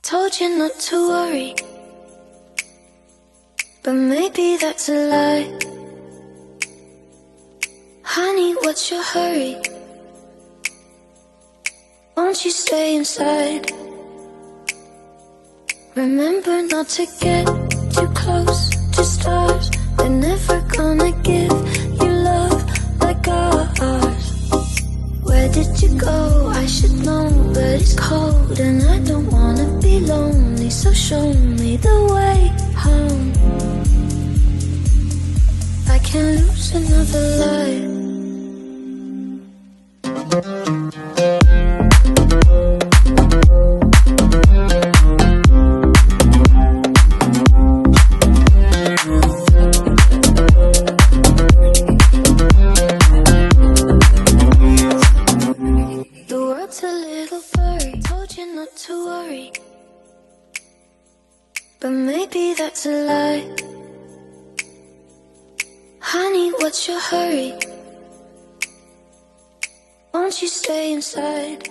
Told you not to worry, but maybe that's a lie. Honey, what's your hurry? Won't you stay inside? Remember not to get too close to stars. They're never gonna give you love like ours. Where did you go? I should know, but it's cold and I don't wanna be lonely. So show me the way home. I can't lose another life. The world's a little blurry. Told you not to worry, but maybe that's a lie. Honey, what's your hurry? Won't you stay inside?